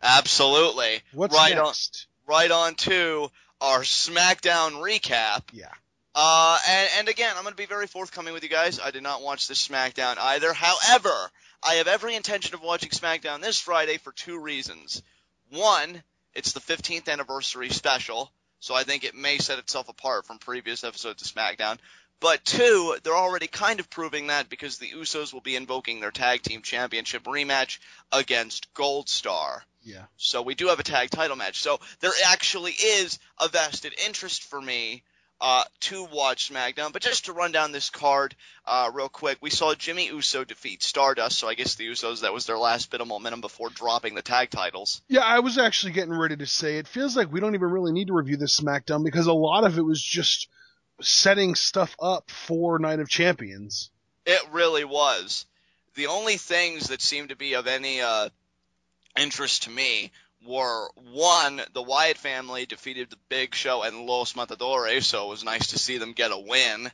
Absolutely. What's next? Right on to our SmackDown recap. Yeah. And again, I'm going to be very forthcoming with you guys. I did not watch this SmackDown either. However, I have every intention of watching SmackDown this Friday for two reasons. One, it's the 15th anniversary special, so I think it may set itself apart from previous episodes of SmackDown. But two, they're already kind of proving that because the Usos will be invoking their tag team championship rematch against Gold Star. Yeah. So we do have a tag title match. So there actually is a vested interest for me to watch SmackDown. But just to run down this card real quick, we saw Jimmy Uso defeat Stardust. So I guess the Usos, that was their last bit of momentum before dropping the tag titles. Yeah, I was actually getting ready to say, it feels like we don't even really need to review this SmackDown because a lot of it was just setting stuff up for Night of Champions. It really was. The only things that seemed to be of any interest to me were, one, the Wyatt family defeated the Big Show and Los Matadores, so it was nice to see them get a win.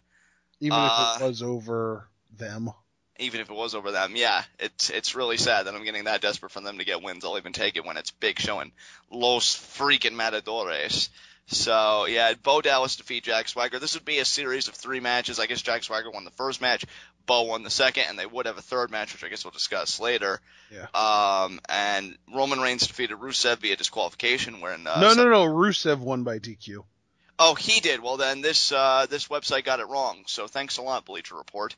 Even if it was over them. Even if it was over them, yeah. It's really sad that I'm getting that desperate for them to get wins. I'll even take it when it's Big Show and Los freaking Matadores. So, yeah, Bo Dallas defeat Jack Swagger. This would be a series of 3 matches. I guess Jack Swagger won the first match, Bo won the second, and they would have a third match, which I guess we'll discuss later. Yeah. And Roman Reigns defeated Rusev via disqualification. No. Rusev won by DQ. Oh, he did. Well, then this website got it wrong. So thanks a lot, Bleacher Report.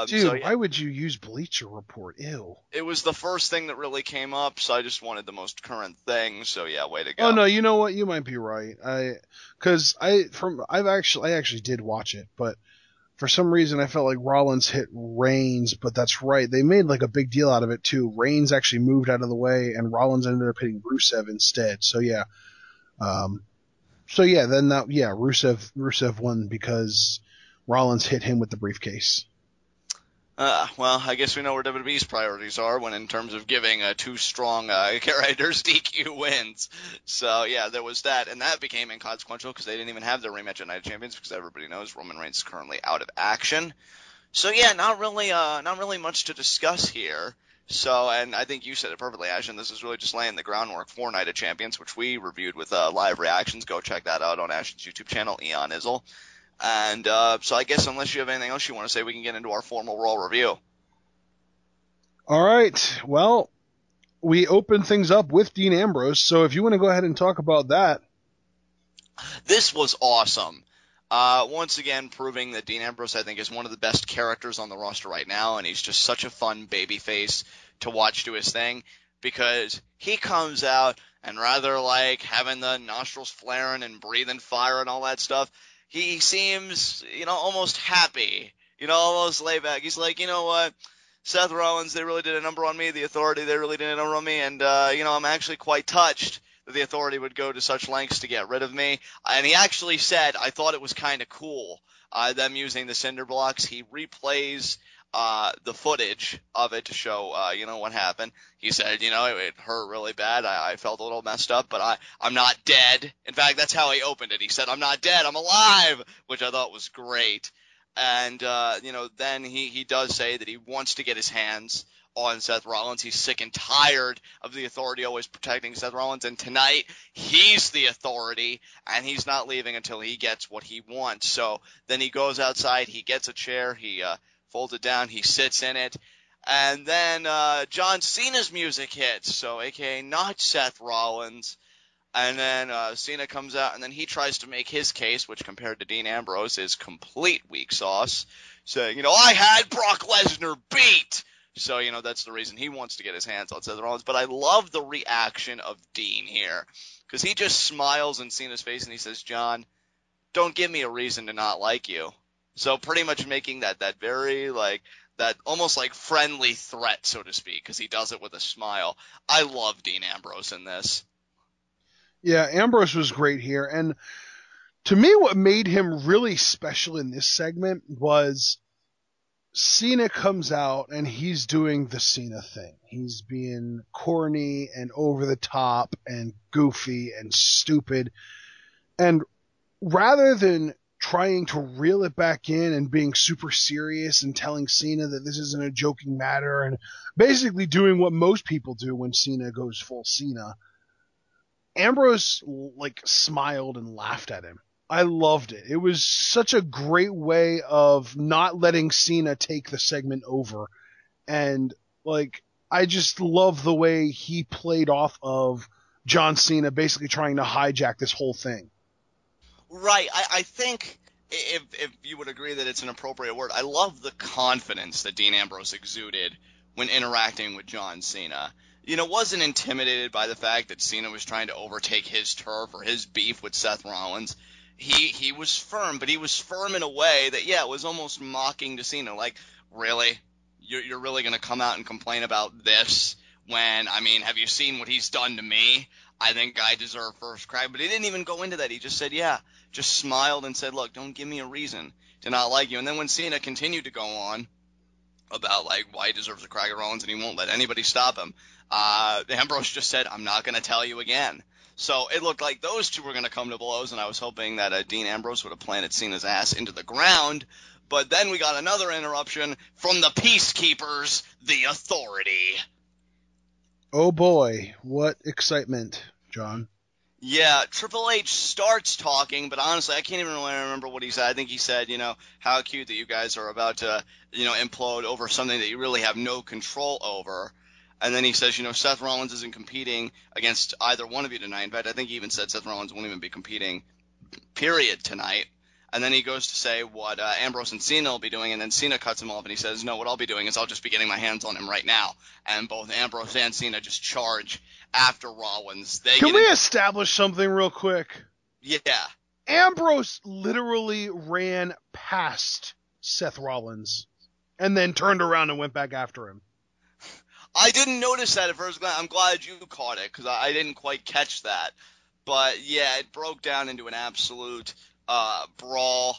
Dude, why would you use Bleacher Report? Ew. It was the first thing that really came up, so I just wanted the most current thing. So yeah, way to go. Oh no, you know what? You might be right. I actually did watch it, but for some reason I felt like Rollins hit Reigns, but that's right. They made like a big deal out of it too. Reigns actually moved out of the way, and Rollins ended up hitting Rusev instead. So yeah. Rusev won because Rollins hit him with the briefcase. Well, I guess we know where WWE's priorities are when in terms of giving two strong characters DQ wins. So, yeah, there was that, and that became inconsequential because they didn't even have their rematch at Night of Champions because everybody knows Roman Reigns is currently out of action. So, yeah, not really much to discuss here. So, and I think you said it perfectly, Ashton. This is really just laying the groundwork for Night of Champions, which we reviewed with live reactions. Go check that out on Ashton's YouTube channel, Eon Izzle. And so I guess unless you have anything else you want to say, we can get into our formal Raw review. All right. Well, we opened things up with Dean Ambrose, so if you want to go ahead and talk about that. This was awesome. Once again, proving that Dean Ambrose, I think, is one of the best characters on the roster right now, and he's just such a fun babyface to watch do his thing, because he comes out, and rather like having the nostrils flaring and breathing fire and all that stuff, he seems, almost happy, almost laid back. He's like, you know what, Seth Rollins, they really did a number on me, the Authority, they really did a number on me, and, I'm actually quite touched that the Authority would go to such lengths to get rid of me. And he actually said, I thought it was kind of cool, them using the cinder blocks. He replays the footage of it to show, what happened. He said, it hurt really bad. I felt a little messed up, but I'm not dead. In fact, that's how he opened it. He said, I'm not dead, I'm alive, which I thought was great. And, then he does say that he wants to get his hands on Seth Rollins. He's sick and tired of the Authority always protecting Seth Rollins, and tonight he's the Authority, and he's not leaving until he gets what he wants. So then he goes outside, he gets a chair, he folds it down, he sits in it, and then John Cena's music hits, so aka not Seth Rollins. And then Cena comes out, and then he tries to make his case, which compared to Dean Ambrose is complete weak sauce, saying, I had Brock Lesnar beat. So, that's the reason he wants to get his hands on Seth Rollins. But I love the reaction of Dean here, because he just smiles in Cena's face and he says, John, don't give me a reason to not like you. So pretty much making that very, that almost like friendly threat, so to speak, because he does it with a smile. I love Dean Ambrose in this. Yeah, Ambrose was great here. And to me, what made him really special in this segment was Cena comes out and he's doing the Cena thing. He's being corny and over the top and goofy and stupid. And rather than trying to reel it back in and being super serious and telling Cena that this isn't a joking matter and basically doing what most people do when Cena goes full Cena. Ambrose smiled and laughed at him. I loved it. It was such a great way of not letting Cena take the segment over. And I just love the way he played off of John Cena basically trying to hijack this whole thing. Right. I think if you would agree that it's an appropriate word, I love the confidence that Dean Ambrose exuded when interacting with John Cena. Wasn't intimidated by the fact that Cena was trying to overtake his turf or his beef with Seth Rollins. He was firm, but he was firm in a way that, it was almost mocking to Cena. Like, really? You're really going to come out and complain about this when, have you seen what he's done to me? I think I deserve first crack. But he didn't even go into that. He just said, just smiled and said, look, don't give me a reason to not like you. And then when Cena continued to go on about, why he deserves a crack at Rollins and he won't let anybody stop him, Ambrose just said, I'm not going to tell you again. So it looked like those two were going to come to blows, and I was hoping that Dean Ambrose would have planted Cena's ass into the ground. But then we got another interruption from the Peacekeepers, the Authority. Oh boy, what excitement, John. Yeah, Triple H starts talking, but honestly, I can't even really remember what he said. I think he said, how cute that you guys are about to, implode over something that you really have no control over. And then he says, Seth Rollins isn't competing against either one of you tonight. In fact, I think he even said Seth Rollins won't even be competing, period, tonight. And then he goes to say what Ambrose and Cena will be doing, and then Cena cuts him off, and he says, no, what I'll be doing is I'll just be getting my hands on him right now. And both Ambrose and Cena just charge after Rollins. Can we establish something real quick? Yeah. Ambrose literally ran past Seth Rollins and then turned around and went back after him. I didn't notice that at first. I'm glad you caught it because I didn't quite catch that. But, yeah, it broke down into an absolute brawl.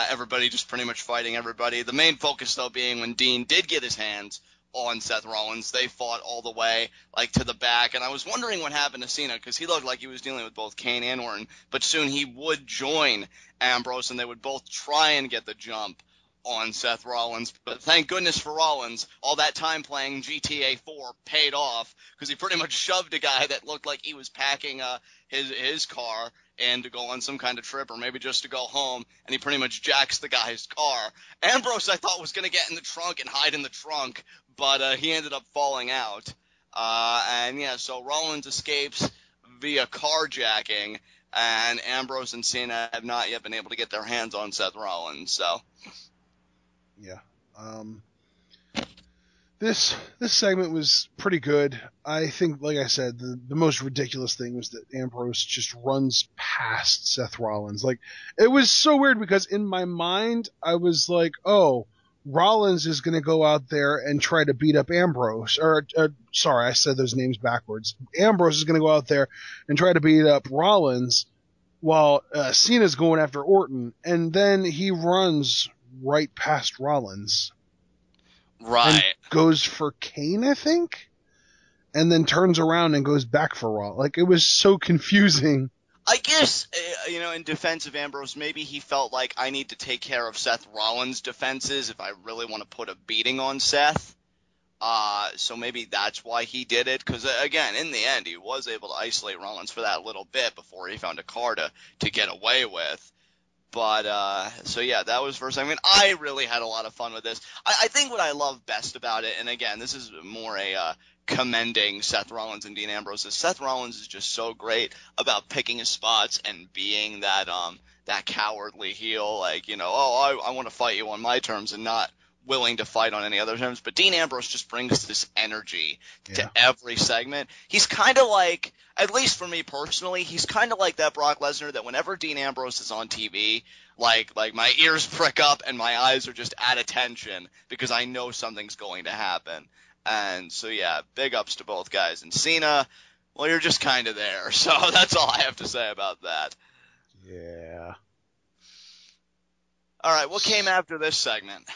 Everybody just pretty much fighting everybody. The main focus, though, being when Dean did get his hands on Seth Rollins. They fought all the way, to the back. And I was wondering what happened to Cena because he looked like he was dealing with both Kane and Orton. But soon he would join Ambrose, and they would both try and get the jump on Seth Rollins. But thank goodness for Rollins, all that time playing GTA 4 paid off because he pretty much shoved a guy that looked like he was packing his car and to go on some kind of trip or maybe just to go home, and he pretty much jacks the guy's car. Ambrose, I thought, was going to get in the trunk and hide in the trunk, but he ended up falling out. So Rollins escapes via carjacking, and Ambrose and Cena have not yet been able to get their hands on Seth Rollins, so... Yeah. This segment was pretty good. I think, like I said, the most ridiculous thing was that Ambrose just runs past Seth Rollins. It was so weird because in my mind, I was like, oh, Rollins is going to go out there and try to beat up Ambrose. Sorry, I said those names backwards. Ambrose is going to go out there and try to beat up Rollins while Cena's going after Orton. And then he runs right past Rollins. Right. And goes for Kane, I think? And then turns around and goes back for Rollins. It was so confusing. I guess, in defense of Ambrose, maybe he felt like I need to take care of Seth Rollins' defenses if I really want to put a beating on Seth. So maybe that's why he did it. Because, again, in the end, he was able to isolate Rollins for that little bit before he found a car to get away with. But, that was first. I really had a lot of fun with this. I think what I love best about it, and again, this is more a commending Seth Rollins and Dean Ambrose, is Seth Rollins is just so great about picking his spots and being that cowardly heel, I want to fight you on my terms and not willing to fight on any other terms. But Dean Ambrose just brings this energy to every segment. He's kind of like, at least for me personally, he's kind of like that Brock Lesnar that whenever Dean Ambrose is on TV, like my ears prick up and my eyes are just at attention because I know something's going to happen. And so, big ups to both guys. And Cena, well, you're just kind of there. So that's all I have to say about that. Yeah. All right, what came after this segment?